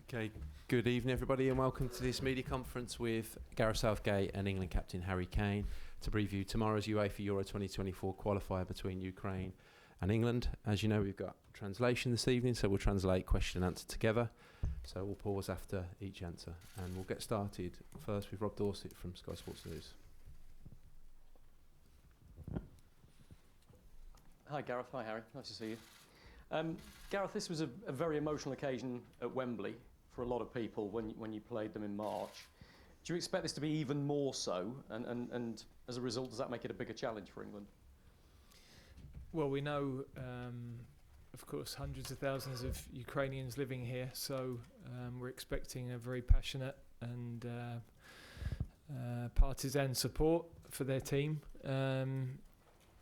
Okay, good evening everybody and welcome to this media conference with Gareth Southgate and England captain Harry Kane to preview tomorrow's UEFA Euro 2024 qualifier between Ukraine and England. As you know, we've got translation this evening, so we'll translate question and answer together. So we'll pause after each answer and we'll get started first with Rob Dorset from Sky Sports News. Hi Gareth, hi Harry, nice to see you. Gareth, this was a very emotional occasion at Wembley for a lot of people when you played them in March. Do you expect this to be even more so, and as a result, does that make it a bigger challenge for England? Well, we know, of course, hundreds of thousands of Ukrainians living here, so we're expecting a very passionate and partisan support for their team.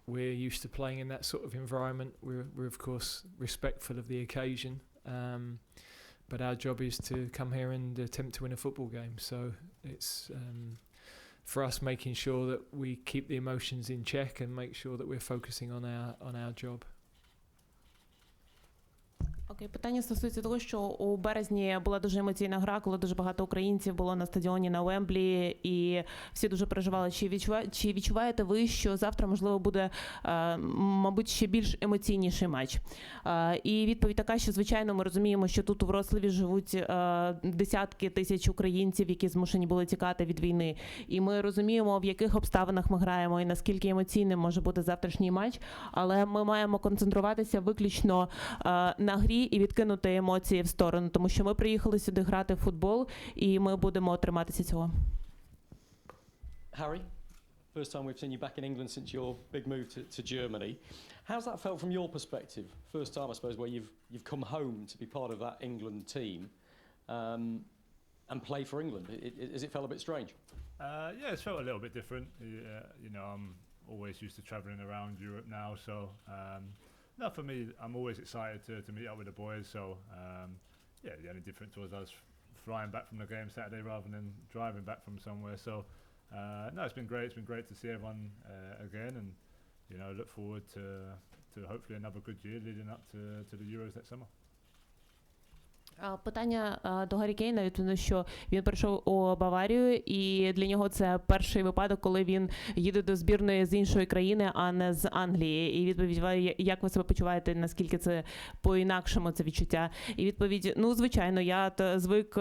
We're used to playing in that sort of environment. We're of course respectful of the occasion, but our job is to come here and attempt to win a football game. So it's for us making sure that we keep the emotions in check and make sure that we're focusing on our job. Окей, питання стосується того, що у березні була дуже емоційна гра, коли дуже багато українців було на стадіоні на Вемблі, і всі дуже переживали. Чи відчуваєте ви, що завтра, можливо, буде, мабуть, ще більш емоційніший матч? І відповідь така, що, звичайно, ми розуміємо, що тут у Вроцлаві живуть десятки тисяч українців, які змушені були тікати від війни. І ми розуміємо, в яких обставинах ми граємо і наскільки емоційним може бути завтрашній матч, але ми маємо концентруватися виключно на грі і відкинути емоції в сторону, тому що ми приїхали сюди грати в футбол, і ми будемо триматися цього. Harry, first time we've seen you back in England since your big move to Germany. How's that felt from your perspective? First time, I suppose, where you've come home to be part of that England team and play for England. Has it felt a bit strange? Yeah, it's felt a little bit different. You know, I'm always used to travelling around Europe now, so no, for me, I'm always excited to meet up with the boys. So yeah, the only difference was I was flying back from the game Saturday rather than driving back from somewhere. So no, it's been great. It's been great to see everyone again, and you know, look forward to hopefully another good year leading up to the Euros next summer. Питання до Гаррі Кейна, відповідно, що він прийшов у Баварію, і для нього це перший випадок, коли він їде до збірної з іншої країни, а не з Англії. І відповідь, як ви себе почуваєте, наскільки це по-інакшому це відчуття? І відповідь, ну, звичайно, я звик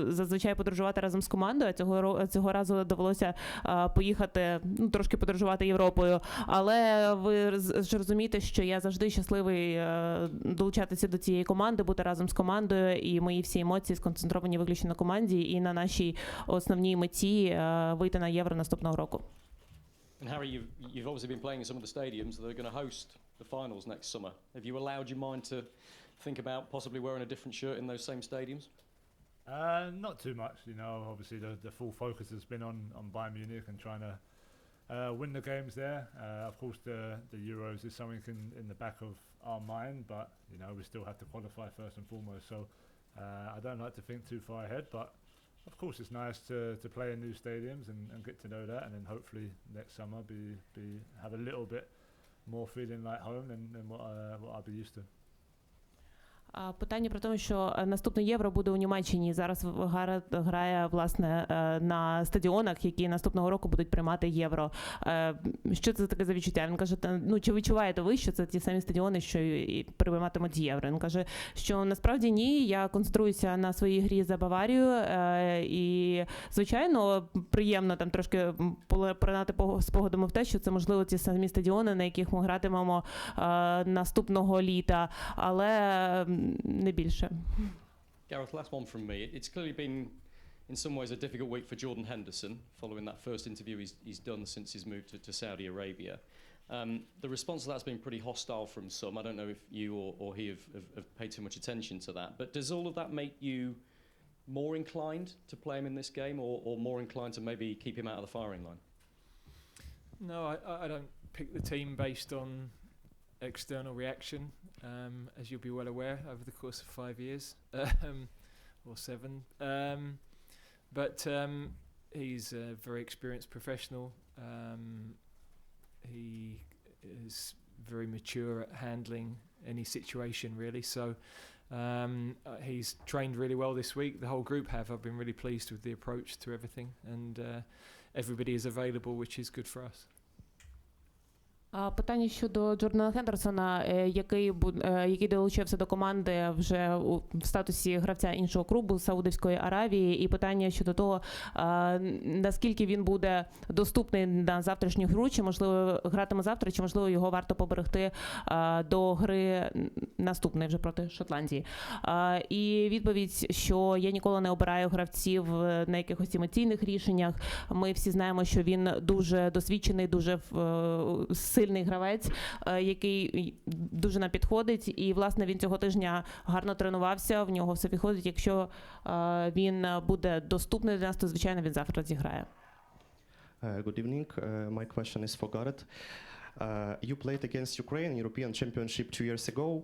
зазвичай подорожувати разом з командою, а цього разу довелося поїхати, ну, трошки подорожувати Європою. Але ви ж розумієте, що я завжди щасливий долучатися до цієї команди, бути разом з командою, і мої всі емоції сконцентровані виключно на команді і на нашій основній меті вийти на Євро наступного року. And Harry, you've obviously been playing in some of the stadiums that are going to host the finals next summer. Have you allowed your mind to think about possibly wearing a different shirt in those same stadiums? Not too much, you know. Obviously, the full focus has been on Bayern Munich and trying to win the games there. Of course, the Euros is something in the back of our mind, but you know, we still have to qualify first and foremost. So I don't like to think too far ahead, but of course it's nice to play in new stadiums and get to know that, and then hopefully next summer have a little bit more feeling like home than what I'll be used to. Питання про те, що наступне Євро буде у Німеччині. Зараз грає, власне, на стадіонах, які наступного року будуть приймати Євро. Що це таке за відчуття? Він каже, ну, чи відчуваєте ви, що це ті самі стадіони, що і прийматимуть Євро? Він каже, що насправді ні, я концентруюся на своїй грі за Баварію, і, звичайно, приємно там трошки поринати спогадами в те, що це, можливо, ті самі стадіони, на яких ми гратимемо наступного літа, але не більше. Gareth, last one from me. It's clearly been, in some ways, a difficult week for Jordan Henderson, following that first interview he's done since his move to Saudi Arabia. The response to that's been pretty hostile from some. I don't know if you or he have paid too much attention to that, but does all of that make you more inclined to play him in this game, or more inclined to maybe keep him out of the firing line? No, I don't pick the team based on external reaction, as you'll be well aware, over the course of 5 years, or 7. But he's a very experienced professional. He is very mature at handling any situation, really. So He's trained really well this week. The whole group have. I've been really pleased with the approach to everything, and everybody is available, which is good for us. Питання щодо Джордана Хендерсона, який долучився до команди вже в статусі гравця іншого клубу Саудівської Аравії, і питання щодо того, наскільки він буде доступний на завтрашню гру, чи можливо гратиме завтра, чи можливо його варто поберегти до гри наступної вже проти Шотландії. І відповідь, що я ніколи не обираю гравців на якихось емоційних рішеннях. Ми всі знаємо, що він дуже досвідчений, дуже сильний гравець, який дуже нам підходить, і, власне, він цього тижня гарно тренувався, в нього все виходить. Якщо він буде доступний для нас, то, звичайно, він завтра зіграє. Good evening. My question is for Gareth. You played against Ukraine in European Championship 2 years ago.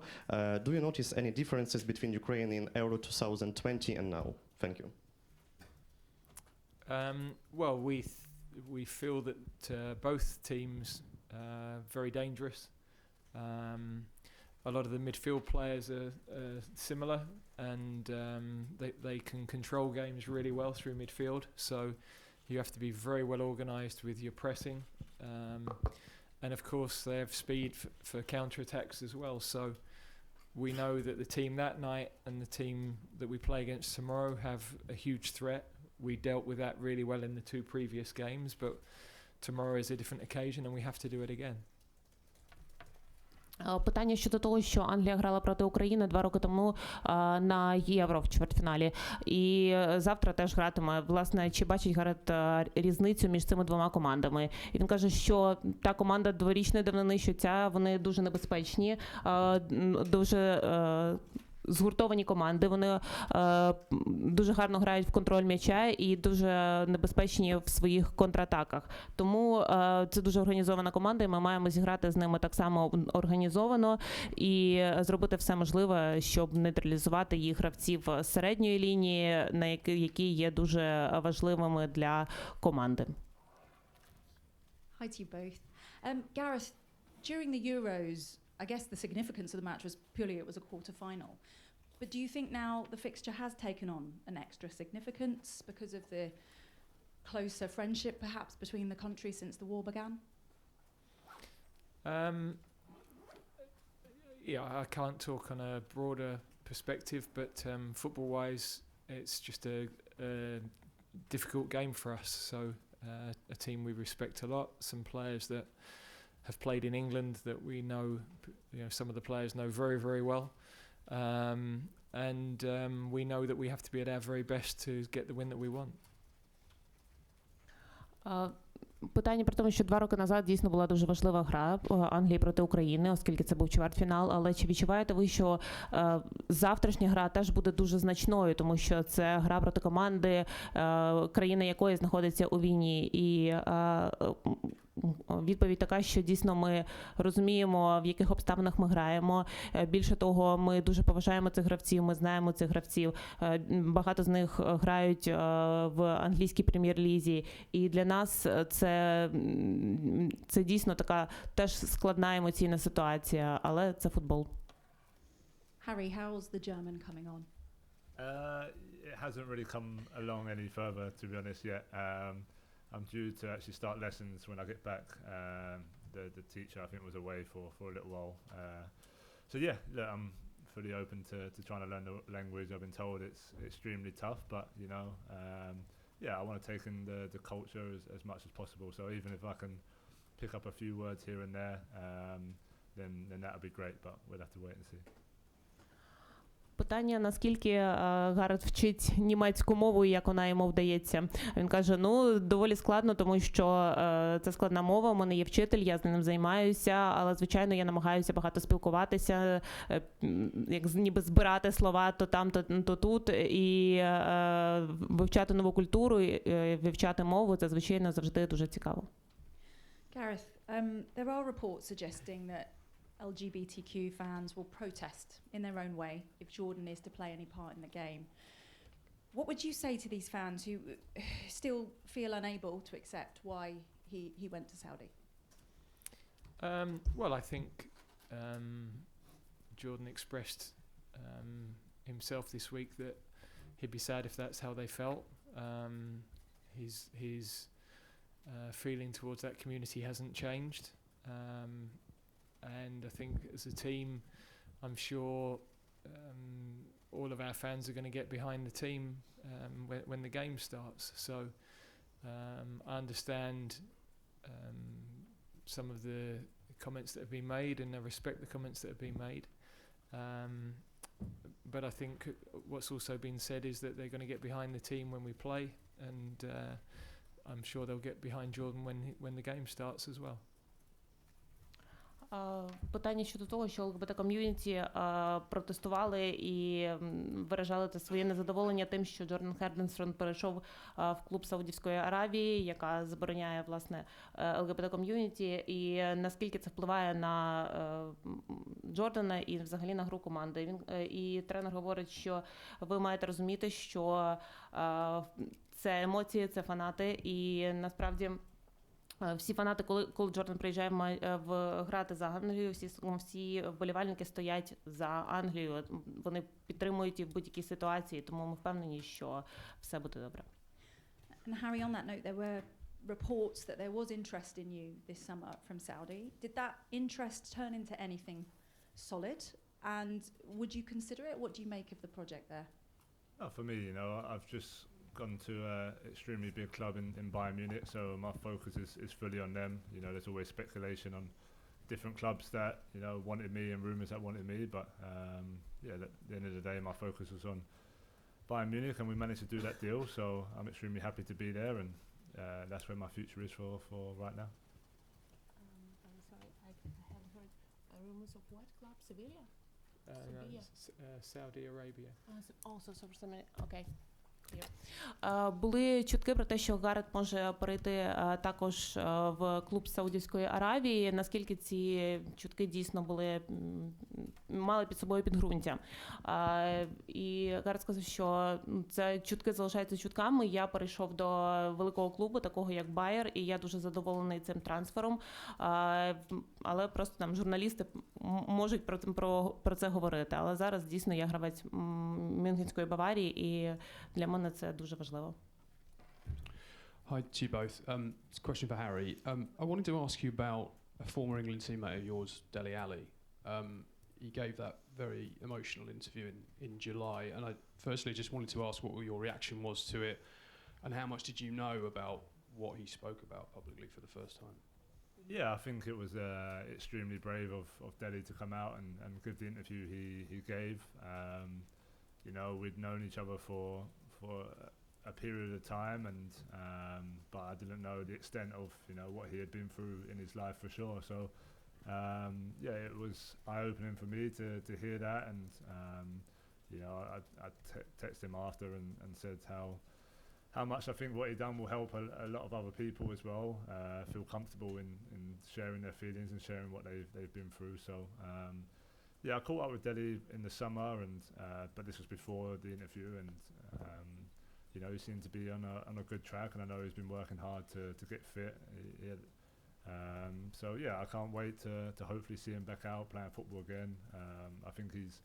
Do you notice any differences between Ukraine in Euro 2020 and now? Thank you. Well, we feel that both teams very dangerous. A lot of the midfield players are similar, and they can control games really well through midfield. So you have to be very well organised with your pressing, and of course they have speed for counter-attacks as well. So we know that the team that night and the team that we play against tomorrow have a huge threat. We dealt with that really well in the 2 previous games, but tomorrow is a different occasion and we have to do it again. Питання щодо того, що Англія грала проти України 2 роки тому на Євро в чвертьфіналі. І завтра теж гратиме. Власне, чи бачить Гарет різницю між цими двома командами? І він каже, що та команда дворічної давнини, що ця, вони дуже небезпечні, дуже згуртовані команди, вони дуже гарно грають в контроль м'яча і дуже небезпечні в своїх контратаках. Тому це дуже організована команда, і ми маємо зіграти з ними так само організовано і зробити все можливе, щоб нейтралізувати їх гравців середньої лінії, які є дуже важливими для команди. Hi to you both. Gareth, during the Euros, I guess the significance of the match was purely it was a quarter-final. But do you think now the fixture has taken on an extra significance because of the closer friendship perhaps between the countries since the war began? Yeah, I can't talk on a broader perspective, but football-wise, it's just a difficult game for us. So a team we respect a lot, some players that have played in England that we know, some of the players know very, very well. And we know that we have to be at our very best to get the win that we want. Питання про те, що 2 роки назад дійсно була дуже важлива гра Англії проти України, оскільки це був чвертьфінал, але чи відчуваєте ви, що завтрашня гра теж буде дуже значною, тому що це гра проти команди, країна якої знаходиться у війні, і відповідь така, що дійсно ми розуміємо, в яких обставинах ми граємо. Більше того, ми дуже поважаємо цих гравців, ми знаємо цих гравців. Багато з них грають в англійській прем'єр-лізі. І для нас це дійсно така теж складна емоційна ситуація, але це футбол. Harry, how's the German coming on? It hasn't really come along any further, to be honest, yet. I'm due to actually start lessons when I get back. The teacher, I think, was away for a little while. So yeah, look, I'm fully open to trying to learn the language. I've been told it's extremely tough, but yeah, I want to take in the culture as much as possible. So even if I can pick up a few words here and there, then that would be great. But we'll have to wait and see. Питання, наскільки Гарет вчить німецьку мову і як вона йому вдається. Він каже, доволі складно, тому що це складна мова, у мене є вчитель, я з ним займаюся, але, звичайно, я намагаюся багато спілкуватися, як ніби збирати слова то там, то тут, і вивчати нову культуру, вивчати мову, це, звичайно, завжди дуже цікаво. Gareth, there are reports suggesting that LGBTQ fans will protest in their own way if Jordan is to play any part in the game. What would you say to these fans who still feel unable to accept why he went to Saudi? Well, I think Jordan expressed himself this week that he'd be sad if that's how they felt. His feeling towards that community hasn't changed, and I think as a team, I'm sure all of our fans are going to get behind the team when the game starts. So I understand some of the comments that have been made, and I respect the comments that have been made. But I think what's also been said is that they're going to get behind the team when we play, and I'm sure they'll get behind Jordan when the game starts as well. Питання щодо того, що ЛГБТ-ком'юніті протестували і виражали те своє незадоволення тим, що Джордан Хендерсон перейшов в клуб Саудівської Аравії, яка забороняє, власне, ЛГБТ-ком'юніті, і наскільки це впливає на Джордана і взагалі на гру команди. І тренер говорить, що ви маєте розуміти, що це емоції, це фанати, і насправді всі фанати, коли Джордан приїжджає грати за Англію, всі вболівальники стоять за Англію. Вони підтримують її в будь-якій ситуації, тому ми впевнені, що все буде добре. And Harry, on that note, there were reports that there was interest in you this summer from Saudi. Did that interest turn into anything solid? And would you consider it? What do you make of the project there? For me, I've just gone to an extremely big club in Bayern Munich, so my focus is fully on them. There's always speculation on different clubs that wanted me and rumours that wanted me, but at the end of the day, my focus was on Bayern Munich, and we managed to do that deal. So I'm extremely happy to be there, and that's where my future is for right now. Sorry, I have heard rumours of what club? Sevilla? Saudi Arabia. Also, okay. Були чутки про те, що Гарет може перейти також в клуб Саудівської Аравії. Наскільки ці чутки дійсно мали під собою підґрунтя. І Гарет сказав, що це чутки залишаються чутками. Я перейшов до великого клубу, такого як Байер, і я дуже задоволений цим трансфером. Але просто там журналісти можуть про це говорити. Але зараз дійсно я гравець Мюнхенської Баварії, і для мене це дуже важливо. Hi to you both. It's a question for Harry. I wanted to ask you about a former England teammate of yours, Dele Alli. He gave that very emotional interview in July, and I firstly just wanted to ask what your reaction was to it, and how much did you know about what he spoke about publicly for the first time? Yeah, I think it was extremely brave of Dele to come out and give the interview he gave. We'd known each other for a period of time, and but I didn't know the extent of what he had been through in his life for sure. So it was eye-opening for me to hear that, and I texted him after and said how much I think what he done will help a lot of other people as well feel comfortable in sharing their feelings and sharing what they've been through. So I caught up with Dele in the summer, and but this was before the interview, and he seemed to be on a good track, and I know he's been working hard to get fit. I can't wait to hopefully see him back out playing football again. I think he's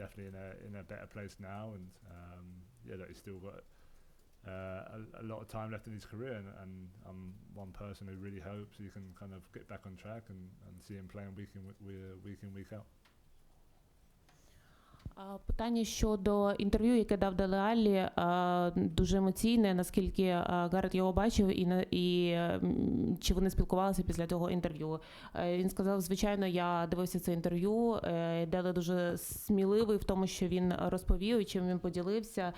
definitely in a better place now, and that he's still got a lot of time left in his career, and I'm one person who really hopes he can kind of get back on track and see him playing week in, week out. Питання щодо інтерв'ю, яке дав Деле Аллі, дуже емоційне, наскільки Гарет його бачив і чи вони спілкувалися після того інтерв'ю. Він сказав, звичайно, я дивився це інтерв'ю, Деле дуже сміливий в тому, що він розповів і чим він поділився.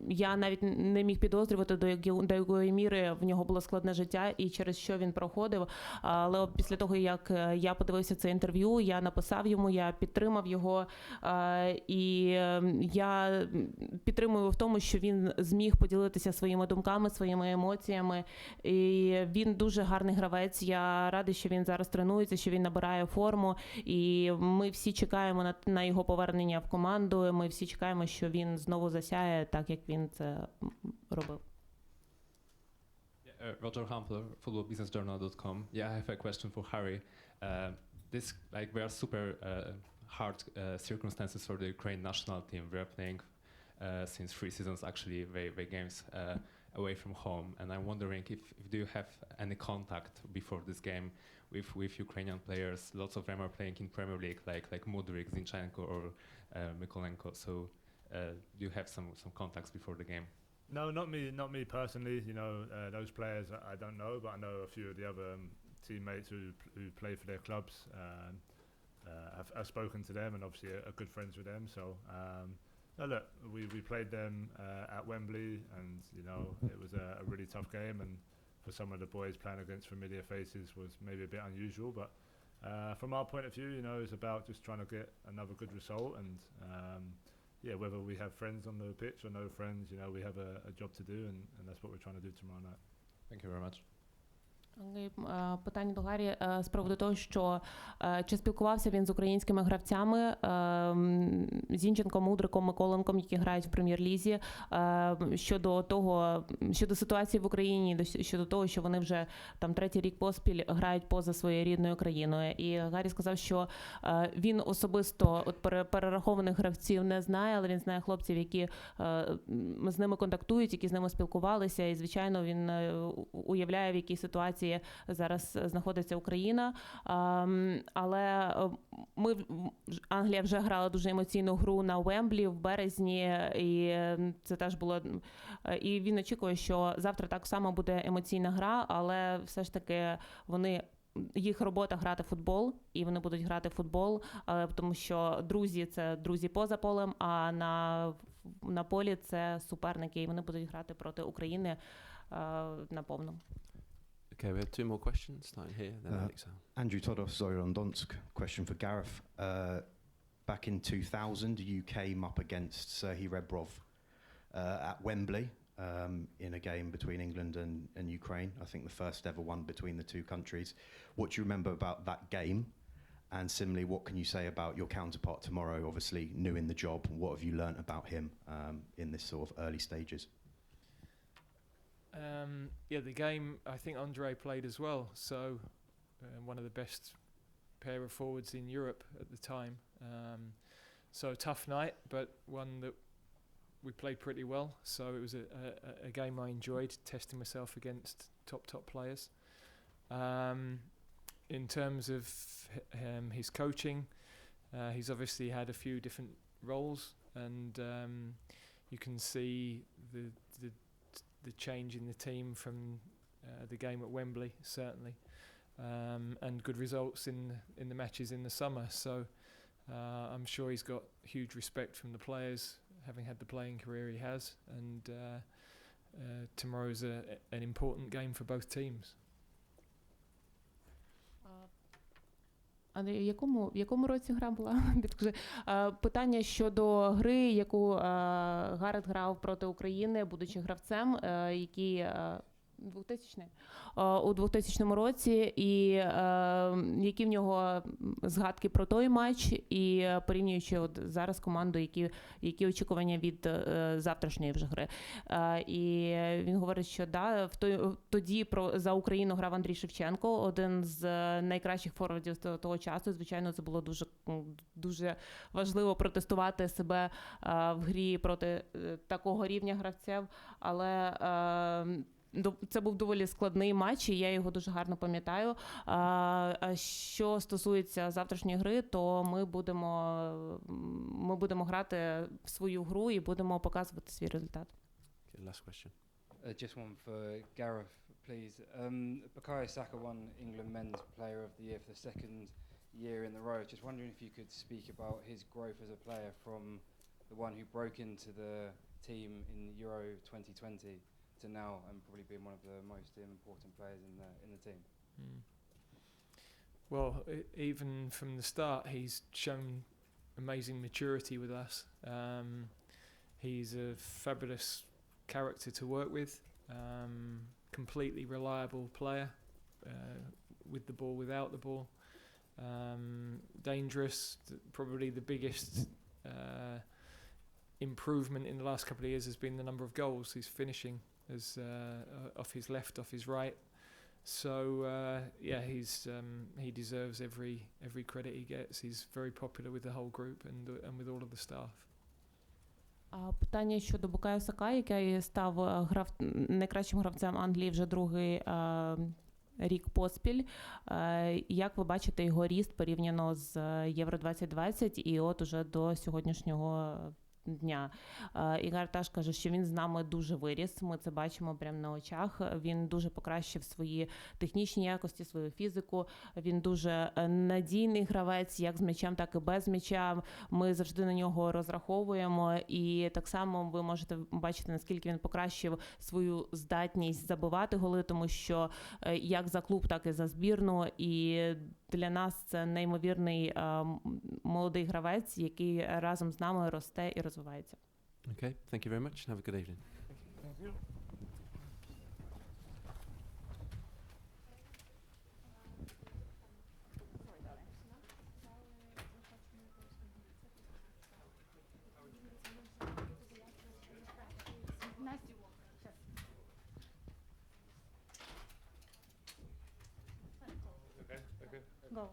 Я навіть не міг підозрювати, до якої міри в нього було складне життя і через що він проходив. Але після того, як я подивився це інтерв'ю, я написав йому, я підтримав його, і я підтримую в тому, що він зміг поділитися своїми думками, своїми емоціями. І він дуже гарний гравець. Я радий, що він зараз тренується, що він набирає форму. І ми всі чекаємо на його повернення в команду. Ми всі чекаємо, що він знову засяє, так як він це робив. Roger Hampler, footballbusinessjournal.com. Yeah, I have a question for Harry. We are super hard circumstances for the Ukraine national team. We're playing since 3 seasons actually their games away from home, and I'm wondering if do you have any contact before this game with Ukrainian players? Lots of them are playing in Premier League, like Mudryk, Zinchenko, or Mykolenko. So do you have some contacts before the game? No, not me personally. You know, those players I don't know, but I know a few of the other teammates who play for their clubs. I've spoken to them and obviously are good friends with them. So no, look, we played them at Wembley, and you know it was a really tough game, and for some of the boys playing against familiar faces was maybe a bit unusual. But from our point of view, you know, it's about just trying to get another good result, and yeah, whether we have friends on the pitch or no friends, you know, we have a job to do, and that's what we're trying to do tomorrow night. Thank you very much. Питання до Гаррі з приводу того, що чи спілкувався він з українськими гравцями Зінченком, Мудриком, Миколенком, які грають в прем'єр-лізі, щодо ситуації в Україні, щодо того, що вони вже там 3-й рік поспіль грають поза своєю рідною країною. І Гаррі сказав, що він особисто от перерахованих гравців не знає, але він знає хлопців, які з ними контактують, які з ними спілкувалися, і звичайно він уявляє, в якій ситуації зараз знаходиться Україна, але Англія вже грала дуже емоційну гру на Вемблі в березні, і це теж було, і він очікує, що завтра так само буде емоційна гра, але все ж таки їх робота грати в футбол, і вони будуть грати в футбол, тому що друзі – це друзі поза полем, а на полі – це суперники, і вони будуть грати проти України на повному. Okay, we have 2 more questions, starting here, then Alex. Andrew Todos, Zoran-Donsk. Question for Gareth. Back in 2000, you came up against Serhii Rebrov at Wembley in a game between England and Ukraine. I think the first ever one between the two countries. What do you remember about that game? And similarly, what can you say about your counterpart tomorrow, obviously new in the job? What have you learnt about him in this sort of early stages? Yeah, the game, I think Andre played as well, so one of the best pair of forwards in Europe at the time. So tough night, but one that we played pretty well, so it was a game I enjoyed, testing myself against top players. In terms of his coaching, he's obviously had a few different roles, and you can see the change in the team from the game at Wembley, certainly, and good results in the matches in the summer. So I'm sure he's got huge respect from the players, having had the playing career he has, and tomorrow's an important game for both teams. Андрій, в якому році гра була? Підкажи. Питання щодо гри, яку Гарет грав проти України, будучи гравцем, який 2000-й? У 2000 році, і які в нього згадки про той матч, і порівнюючи от зараз команду, які очікування від завтрашньої вже гри. І він говорить, що тоді за Україну грав Андрій Шевченко, один з найкращих форвардів того часу. Звичайно, це було дуже важливо протестувати себе в грі проти такого рівня гравців, але це був доволі складний матч, і я його дуже гарно пам'ятаю. Що стосується завтрашньої гри, то ми будемо грати в свою гру і будемо показувати свій результат. Okay, last question. Just one for Gareth, please. Bukayo Saka won England Men's Player of the Year for the second year in a row. Just wondering if you could speak about his growth as a player from the one who broke into the team in Euro 2020 to now, and probably being one of the most important players in the team. Well, even from the start, he's shown amazing maturity with us. He's a fabulous character to work with, completely reliable player, with the ball, without the ball, dangerous. Probably the biggest improvement in the last couple of years has been the number of goals he's finishing. Off his left, off his right, So yeah, he deserves every credit he gets. He's very popular with the whole group and with all of the staff. Питання щодо Букайо Сака, який став найкращим гравцем Англії вже другий рік поспіль. Як ви бачите його ріст порівняно з Євро 2020 і от уже до сьогоднішнього дня? Ігор теж каже, що він з нами дуже виріс, ми це бачимо прямо на очах. Він дуже покращив свої технічні якості, свою фізику. Він дуже надійний гравець, як з м'ячем, так і без м'яча. Ми завжди на нього розраховуємо, і так само ви можете бачити, наскільки він покращив свою здатність забивати голи, тому що як за клуб, так і за збірну. І для нас це неймовірний молодий гравець, який разом з нами росте і розвивається. Okay, thank you very much. Have a good evening. Thank you. Go.